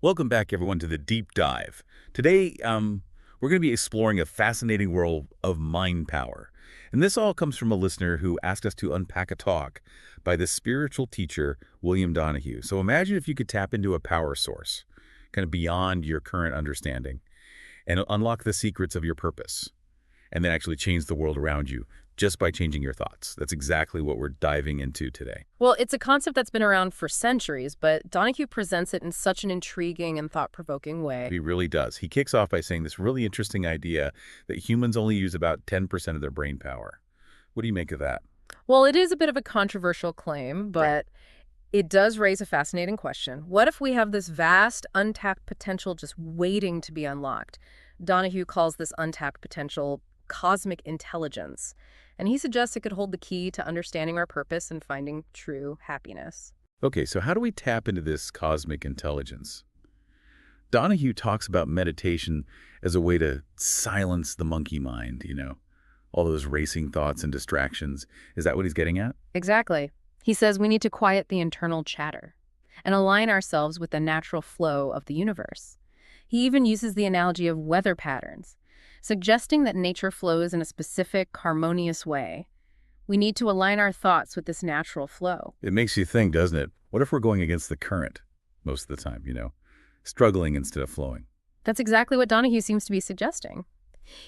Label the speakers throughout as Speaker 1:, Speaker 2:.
Speaker 1: Welcome back, everyone, to the Deep Dive. Today, we're going to be exploring a fascinating world of mind power. And this all comes from a listener who asked us to unpack a talk by the spiritual teacher, William Donahue. So imagine if you could tap into a power source, kind of beyond your current understanding, and unlock the secrets of your purpose, and then actually change the world around you just by changing your thoughts. That's exactly what we're diving into today.
Speaker 2: Well, it's a concept that's been around for centuries, but Donahue presents it in such an intriguing and thought-provoking way.
Speaker 1: He really does. He kicks off by saying this really interesting idea that humans only use about 10% of their brain power. What do you make of that?
Speaker 2: Well, it is a bit of a controversial claim, but it does raise a fascinating question. What if we have this vast, untapped potential just waiting to be unlocked? Donahue calls this untapped potential cosmic intelligence, and he suggests it could hold the key to understanding our purpose and finding true happiness.
Speaker 1: Okay, so how do we tap into this cosmic intelligence? Donahue talks about meditation as a way to silence the monkey mind, all those racing thoughts and distractions. Is that what he's getting at?
Speaker 2: Exactly. He says we need to quiet the internal chatter and align ourselves with the natural flow of the universe. He even uses the analogy of weather patterns, suggesting that nature flows in a specific, harmonious way. We need to align our thoughts with this natural flow.
Speaker 1: It makes you think, doesn't it? What if we're going against the current most of the time, struggling instead of flowing?
Speaker 2: That's exactly what Donahue seems to be suggesting.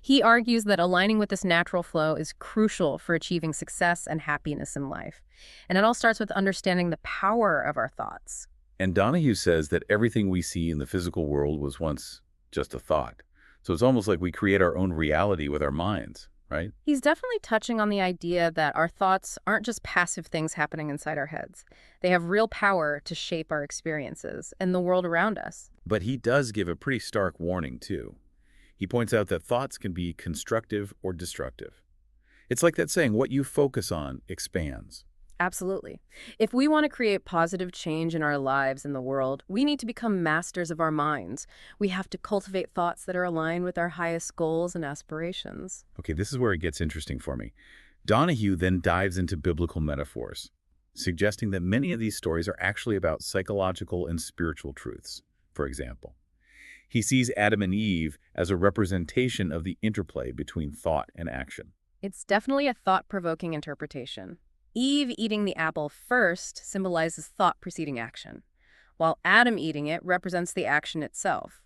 Speaker 2: He argues that aligning with this natural flow is crucial for achieving success and happiness in life. And it all starts with understanding the power of our thoughts.
Speaker 1: And Donahue says that everything we see in the physical world was once just a thought. So it's almost like we create our own reality with our minds, right?
Speaker 2: He's definitely touching on the idea that our thoughts aren't just passive things happening inside our heads. They have real power to shape our experiences and the world around us.
Speaker 1: But he does give a pretty stark warning, too. He points out that thoughts can be constructive or destructive. It's like that saying, what you focus on expands.
Speaker 2: Absolutely. If we want to create positive change in our lives and the world, we need to become masters of our minds. We have to cultivate thoughts that are aligned with our highest goals and aspirations.
Speaker 1: Okay, this is where it gets interesting for me. Donahue then dives into biblical metaphors, suggesting that many of these stories are actually about psychological and spiritual truths. For example, he sees Adam and Eve as a representation of the interplay between thought and action.
Speaker 2: It's definitely a thought-provoking interpretation. Eve eating the apple first symbolizes thought preceding action, while Adam eating it represents the action itself.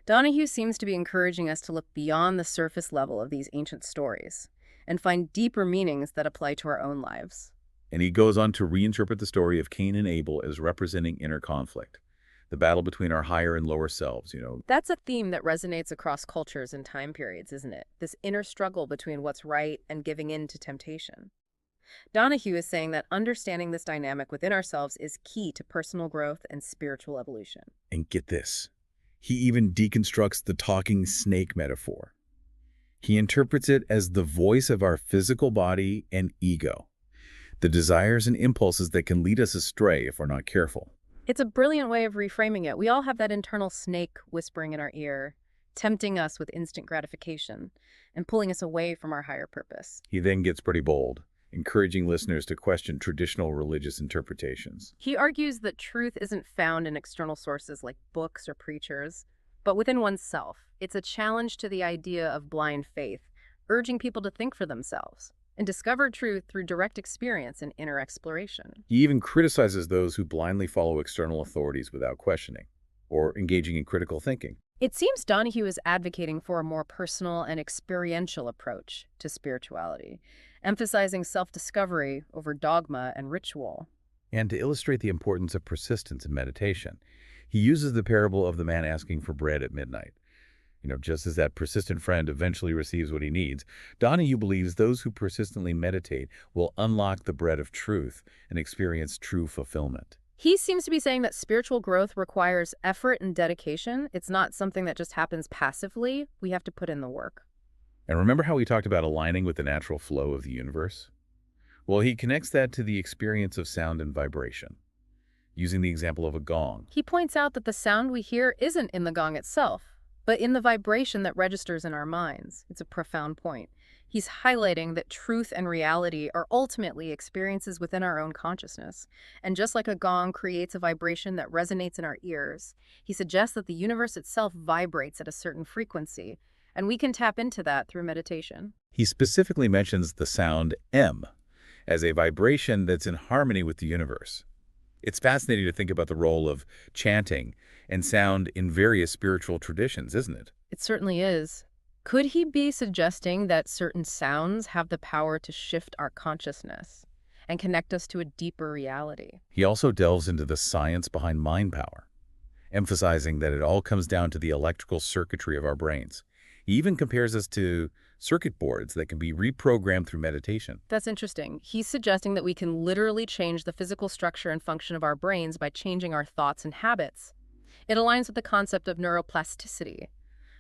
Speaker 2: Donahue seems to be encouraging us to look beyond the surface level of these ancient stories and find deeper meanings that apply to our own lives.
Speaker 1: And he goes on to reinterpret the story of Cain and Abel as representing inner conflict, the battle between our higher and lower selves.
Speaker 2: That's a theme that resonates across cultures and time periods, isn't it? This inner struggle between what's right and giving in to temptation. Donahue is saying that understanding this dynamic within ourselves is key to personal growth and spiritual evolution.
Speaker 1: And get this, he even deconstructs the talking snake metaphor. He interprets it as the voice of our physical body and ego, the desires and impulses that can lead us astray if we're not careful.
Speaker 2: It's a brilliant way of reframing it. We all have that internal snake whispering in our ear, tempting us with instant gratification and pulling us away from our higher purpose.
Speaker 1: He then gets pretty bold, encouraging listeners to question traditional religious interpretations.
Speaker 2: He argues that truth isn't found in external sources like books or preachers, but within oneself. It's a challenge to the idea of blind faith, urging people to think for themselves and discover truth through direct experience and inner exploration.
Speaker 1: He even criticizes those who blindly follow external authorities without questioning or engaging in critical thinking.
Speaker 2: It seems Donahue is advocating for a more personal and experiential approach to spirituality, emphasizing self-discovery over dogma and ritual.
Speaker 1: And to illustrate the importance of persistence in meditation, he uses the parable of the man asking for bread at midnight. Just as that persistent friend eventually receives what he needs, Donahue believes those who persistently meditate will unlock the bread of truth and experience true fulfillment.
Speaker 2: He seems to be saying that spiritual growth requires effort and dedication. It's not something that just happens passively. We have to put in the work.
Speaker 1: And remember how we talked about aligning with the natural flow of the universe? Well, he connects that to the experience of sound and vibration, using the example of a gong.
Speaker 2: He points out that the sound we hear isn't in the gong itself, but in the vibration that registers in our minds. It's a profound point. He's highlighting that truth and reality are ultimately experiences within our own consciousness. And just like a gong creates a vibration that resonates in our ears, he suggests that the universe itself vibrates at a certain frequency, and we can tap into that through meditation.
Speaker 1: He specifically mentions the sound M as a vibration that's in harmony with the universe. It's fascinating to think about the role of chanting and sound in various spiritual traditions, isn't it?
Speaker 2: It certainly is. Could he be suggesting that certain sounds have the power to shift our consciousness and connect us to a deeper reality?
Speaker 1: He also delves into the science behind mind power, emphasizing that it all comes down to the electrical circuitry of our brains. He even compares us to circuit boards that can be reprogrammed through meditation.
Speaker 2: That's interesting. He's suggesting that we can literally change the physical structure and function of our brains by changing our thoughts and habits. It aligns with the concept of neuroplasticity,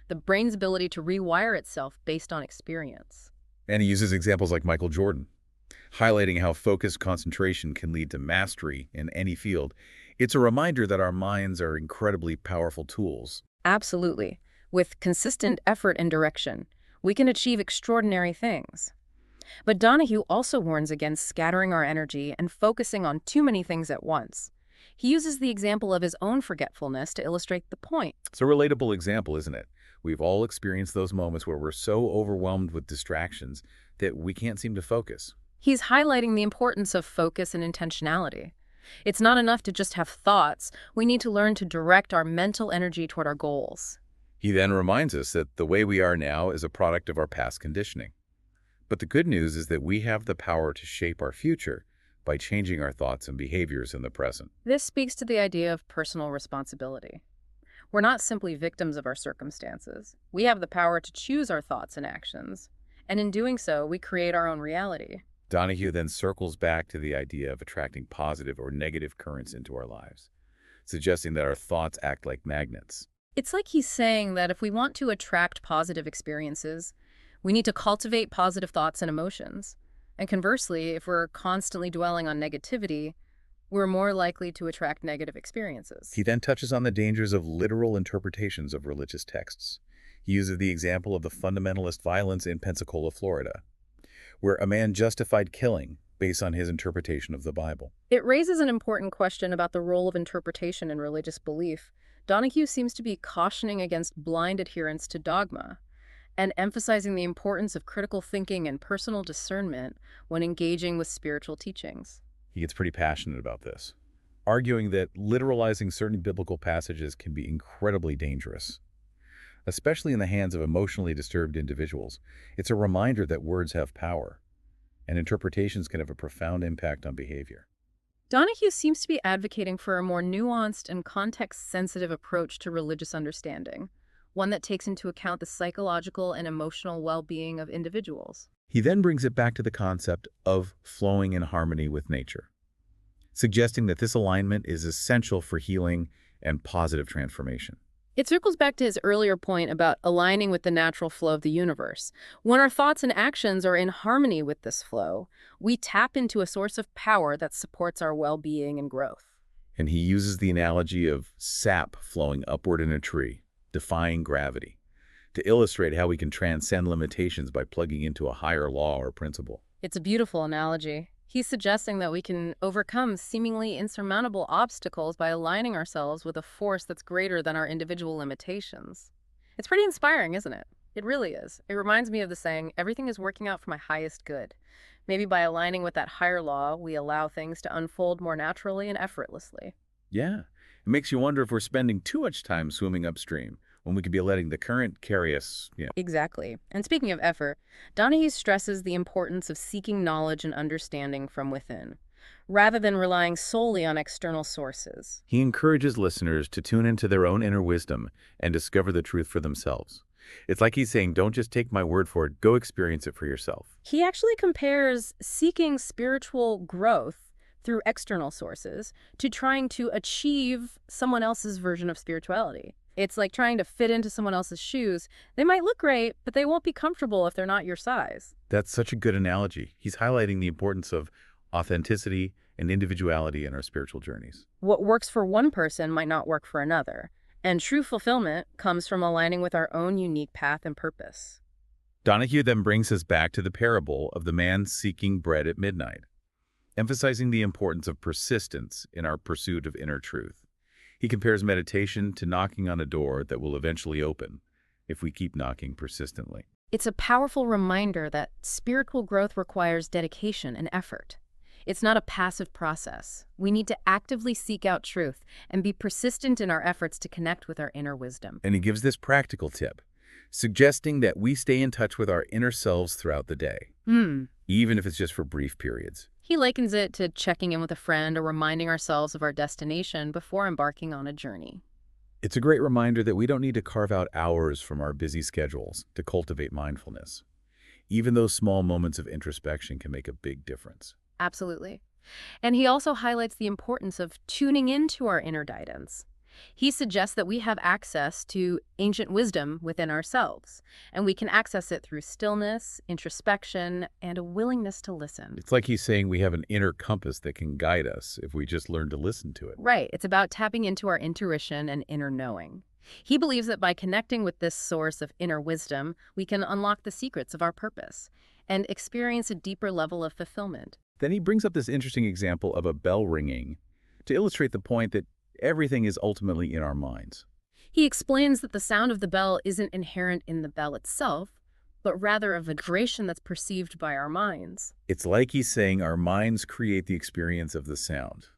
Speaker 2: the brain's ability to rewire itself based on experience.
Speaker 1: And he uses examples like Michael Jordan, highlighting how focused concentration can lead to mastery in any field. It's a reminder that our minds are incredibly powerful tools.
Speaker 2: Absolutely. With consistent effort and direction, we can achieve extraordinary things. But Donahue also warns against scattering our energy and focusing on too many things at once. He uses the example of his own forgetfulness to illustrate the point.
Speaker 1: It's a relatable example, isn't it? We've all experienced those moments where we're so overwhelmed with distractions that we can't seem to focus.
Speaker 2: He's highlighting the importance of focus and intentionality. It's not enough to just have thoughts. We need to learn to direct our mental energy toward our goals.
Speaker 1: He then reminds us that the way we are now is a product of our past conditioning. But the good news is that we have the power to shape our future by changing our thoughts and behaviors in the present.
Speaker 2: This speaks to the idea of personal responsibility. We're not simply victims of our circumstances. We have the power to choose our thoughts and actions, and in doing so, we create our own reality.
Speaker 1: Donahue then circles back to the idea of attracting positive or negative currents into our lives, suggesting that our thoughts act like magnets.
Speaker 2: It's like he's saying that if we want to attract positive experiences, we need to cultivate positive thoughts and emotions. And conversely, if we're constantly dwelling on negativity, we're more likely to attract negative experiences.
Speaker 1: He then touches on the dangers of literal interpretations of religious texts. He uses the example of the fundamentalist violence in Pensacola, Florida, where a man justified killing based on his interpretation of the Bible.
Speaker 2: It raises an important question about the role of interpretation in religious belief. Donahue seems to be cautioning against blind adherence to dogma and emphasizing the importance of critical thinking and personal discernment when engaging with spiritual teachings.
Speaker 1: He gets pretty passionate about this, arguing that literalizing certain biblical passages can be incredibly dangerous, especially in the hands of emotionally disturbed individuals. It's a reminder that words have power, and interpretations can have a profound impact on behavior.
Speaker 2: Donahue seems to be advocating for a more nuanced and context-sensitive approach to religious understanding, one that takes into account the psychological and emotional well-being of individuals.
Speaker 1: He then brings it back to the concept of flowing in harmony with nature, suggesting that this alignment is essential for healing and positive transformation.
Speaker 2: It circles back to his earlier point about aligning with the natural flow of the universe. When our thoughts and actions are in harmony with this flow, we tap into a source of power that supports our well-being and growth.
Speaker 1: And he uses the analogy of sap flowing upward in a tree, defying gravity, to illustrate how we can transcend limitations by plugging into a higher law or principle.
Speaker 2: It's a beautiful analogy. He's suggesting that we can overcome seemingly insurmountable obstacles by aligning ourselves with a force that's greater than our individual limitations. It's pretty inspiring, isn't it? It really is. It reminds me of the saying, everything is working out for my highest good. Maybe by aligning with that higher law, we allow things to unfold more naturally and effortlessly.
Speaker 1: Yeah, it makes you wonder if we're spending too much time swimming upstream when we could be letting the current carry us.
Speaker 2: Exactly. And speaking of effort, Donahue stresses the importance of seeking knowledge and understanding from within, rather than relying solely on external sources.
Speaker 1: He encourages listeners to tune into their own inner wisdom and discover the truth for themselves. It's like he's saying, don't just take my word for it, go experience it for yourself.
Speaker 2: He actually compares seeking spiritual growth through external sources to trying to achieve someone else's version of spirituality. It's like trying to fit into someone else's shoes. They might look great, but they won't be comfortable if they're not your size.
Speaker 1: That's such a good analogy. He's highlighting the importance of authenticity and individuality in our spiritual journeys.
Speaker 2: What works for one person might not work for another, and true fulfillment comes from aligning with our own unique path and purpose.
Speaker 1: Donahue then brings us back to the parable of the man seeking bread at midnight, emphasizing the importance of persistence in our pursuit of inner truth. He compares meditation to knocking on a door that will eventually open if we keep knocking persistently.
Speaker 2: It's a powerful reminder that spiritual growth requires dedication and effort. It's not a passive process. We need to actively seek out truth and be persistent in our efforts to connect with our inner wisdom.
Speaker 1: And he gives this practical tip, suggesting that we stay in touch with our inner selves throughout the day, even if it's just for brief periods.
Speaker 2: He likens it to checking in with a friend or reminding ourselves of our destination before embarking on a journey.
Speaker 1: It's a great reminder that we don't need to carve out hours from our busy schedules to cultivate mindfulness. Even those small moments of introspection can make a big difference.
Speaker 2: Absolutely. And he also highlights the importance of tuning into our inner guidance. He suggests that we have access to ancient wisdom within ourselves, and we can access it through stillness, introspection, and a willingness to listen.
Speaker 1: It's like he's saying we have an inner compass that can guide us if we just learn to listen to it.
Speaker 2: Right. It's about tapping into our intuition and inner knowing. He believes that by connecting with this source of inner wisdom, we can unlock the secrets of our purpose and experience a deeper level of fulfillment.
Speaker 1: Then he brings up this interesting example of a bell ringing to illustrate the point that everything is ultimately in our minds.
Speaker 2: He explains that the sound of the bell isn't inherent in the bell itself, but rather a vibration that's perceived by our minds.
Speaker 1: It's like he's saying our minds create the experience of the sound.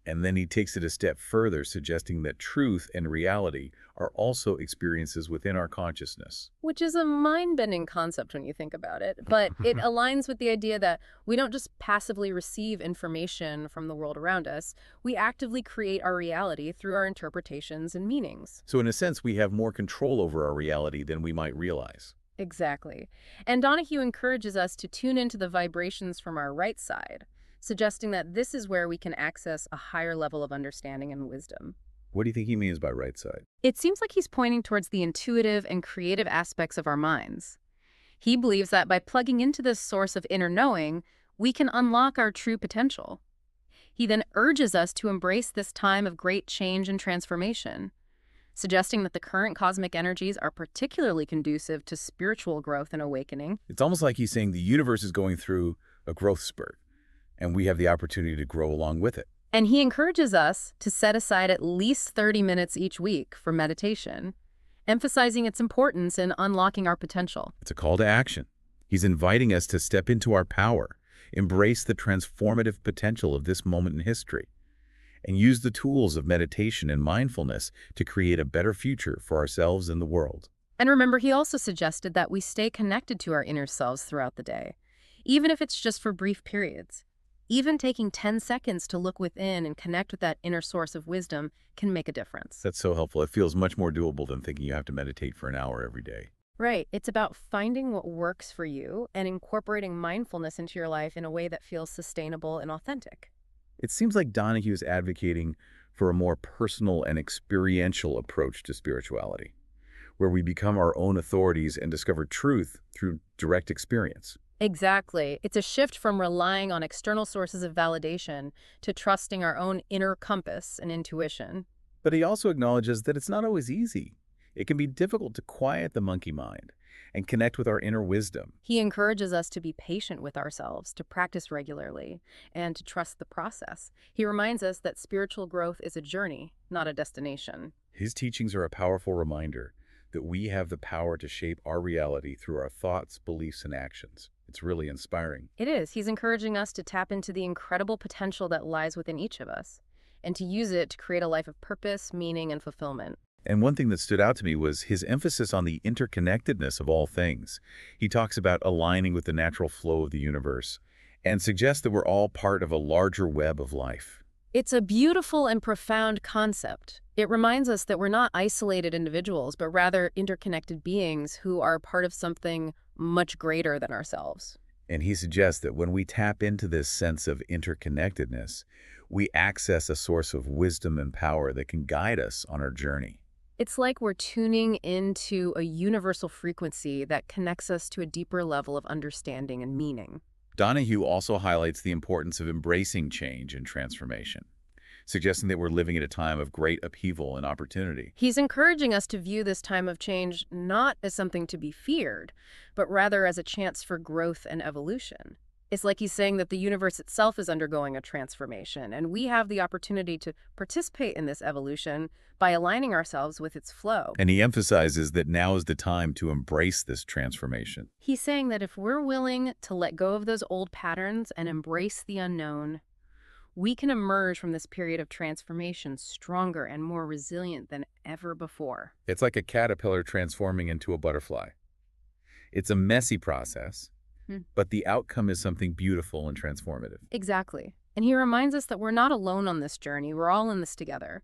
Speaker 1: And then he takes it a step further, suggesting that truth and reality are also experiences within our consciousness.
Speaker 2: Which is a mind-bending concept when you think about it, but it aligns with the idea that we don't just passively receive information from the world around us, we actively create our reality through our interpretations and meanings.
Speaker 1: So in a sense, we have more control over our reality than we might realize.
Speaker 2: Exactly. And Donahue encourages us to tune into the vibrations from our right side, suggesting that this is where we can access a higher level of understanding and wisdom.
Speaker 1: What do you think he means by right side?
Speaker 2: It seems like he's pointing towards the intuitive and creative aspects of our minds. He believes that by plugging into this source of inner knowing, we can unlock our true potential. He then urges us to embrace this time of great change and transformation, suggesting that the current cosmic energies are particularly conducive to spiritual growth and awakening.
Speaker 1: It's almost like he's saying the universe is going through a growth spurt, and we have the opportunity to grow along with it.
Speaker 2: And he encourages us to set aside at least 30 minutes each week for meditation, emphasizing its importance in unlocking our potential.
Speaker 1: It's a call to action. He's inviting us to step into our power, embrace the transformative potential of this moment in history, and use the tools of meditation and mindfulness to create a better future for ourselves and the world.
Speaker 2: And remember, he also suggested that we stay connected to our inner selves throughout the day, even if it's just for brief periods. Even taking 10 seconds to look within and connect with that inner source of wisdom can make a difference.
Speaker 1: That's so helpful. It feels much more doable than thinking you have to meditate for an hour every day.
Speaker 2: Right. It's about finding what works for you and incorporating mindfulness into your life in a way that feels sustainable and authentic.
Speaker 1: It seems like Donahue is advocating for a more personal and experiential approach to spirituality, where we become our own authorities and discover truth through direct experience.
Speaker 2: Exactly. It's a shift from relying on external sources of validation to trusting our own inner compass and intuition.
Speaker 1: But he also acknowledges that it's not always easy. It can be difficult to quiet the monkey mind and connect with our inner wisdom.
Speaker 2: He encourages us to be patient with ourselves, to practice regularly, and to trust the process. He reminds us that spiritual growth is a journey, not a destination.
Speaker 1: His teachings are a powerful reminder that we have the power to shape our reality through our thoughts, beliefs, and actions. It's really inspiring.
Speaker 2: It is. He's encouraging us to tap into the incredible potential that lies within each of us, and to use it to create a life of purpose, meaning, and fulfillment.
Speaker 1: And one thing that stood out to me was his emphasis on the interconnectedness of all things. He talks about aligning with the natural flow of the universe and suggests that we're all part of a larger web of life.
Speaker 2: It's a beautiful and profound concept. It reminds us that we're not isolated individuals, but rather interconnected beings who are part of something much greater than ourselves.
Speaker 1: And he suggests that when we tap into this sense of interconnectedness, we access a source of wisdom and power that can guide us on our journey.
Speaker 2: It's like we're tuning into a universal frequency that connects us to a deeper level of understanding and meaning.
Speaker 1: Donahue also highlights the importance of embracing change and transformation, suggesting that we're living at a time of great upheaval and opportunity.
Speaker 2: He's encouraging us to view this time of change not as something to be feared, but rather as a chance for growth and evolution. It's like he's saying that the universe itself is undergoing a transformation, and we have the opportunity to participate in this evolution by aligning ourselves with its flow.
Speaker 1: And he emphasizes that now is the time to embrace this transformation.
Speaker 2: He's saying that if we're willing to let go of those old patterns and embrace the unknown, we can emerge from this period of transformation stronger and more resilient than ever before.
Speaker 1: It's like a caterpillar transforming into a butterfly. It's a messy process,
Speaker 2: Hmm.
Speaker 1: but the outcome is something beautiful and transformative.
Speaker 2: Exactly. And he reminds us that we're not alone on this journey. We're all in this together.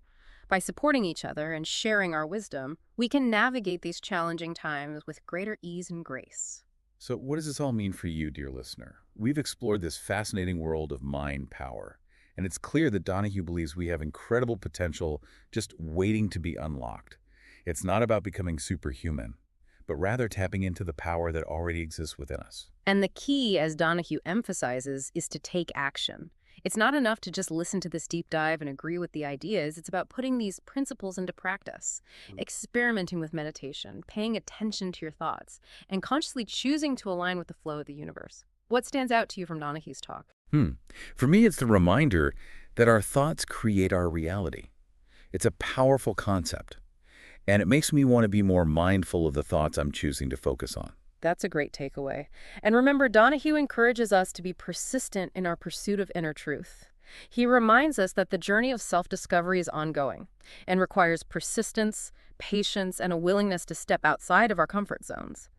Speaker 2: By supporting each other and sharing our wisdom, we can navigate these challenging times with greater ease and grace.
Speaker 1: So what does this all mean for you, dear listener? We've explored this fascinating world of mind power, and it's clear that Donahue believes we have incredible potential just waiting to be unlocked. It's not about becoming superhuman, but rather tapping into the power that already exists within us.
Speaker 2: And the key, as Donahue emphasizes, is to take action. It's not enough to just listen to this deep dive and agree with the ideas. It's about putting these principles into practice, experimenting with meditation, paying attention to your thoughts, and consciously choosing to align with the flow of the universe. What stands out to you from Donahue's talk?
Speaker 1: For me, it's the reminder that our thoughts create our reality. It's a powerful concept, and it makes me want to be more mindful of the thoughts I'm choosing to focus on.
Speaker 2: That's a great takeaway. And remember, Donahue encourages us to be persistent in our pursuit of inner truth. He reminds us that the journey of self-discovery is ongoing and requires persistence, patience, and a willingness to step outside of our comfort zones.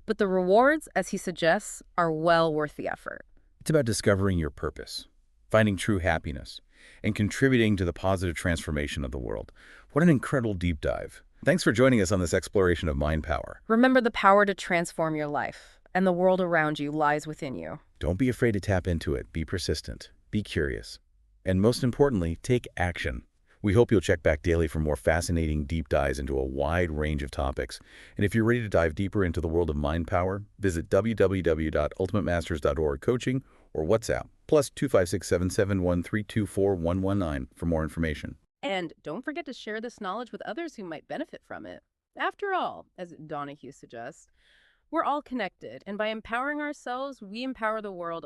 Speaker 2: But the rewards, as he suggests, are well worth the effort.
Speaker 1: It's about discovering your purpose, finding true happiness, and contributing to the positive transformation of the world. What an incredible deep dive. Thanks for joining us on this exploration of mind power.
Speaker 2: Remember, the power to transform your life, and the world around you lies within you.
Speaker 1: Don't be afraid to tap into it. Be persistent. Be curious. And most importantly, take action. We hope you'll check back daily for more fascinating deep dives into a wide range of topics. And if you're ready to dive deeper into the world of mind power, visit www.ultimatemasters.org coaching or WhatsApp +256 771 324 119 for more information.
Speaker 2: And don't forget to share this knowledge with others who might benefit from it. After all, as Donahue suggests, we're all connected, and by empowering ourselves, we empower the world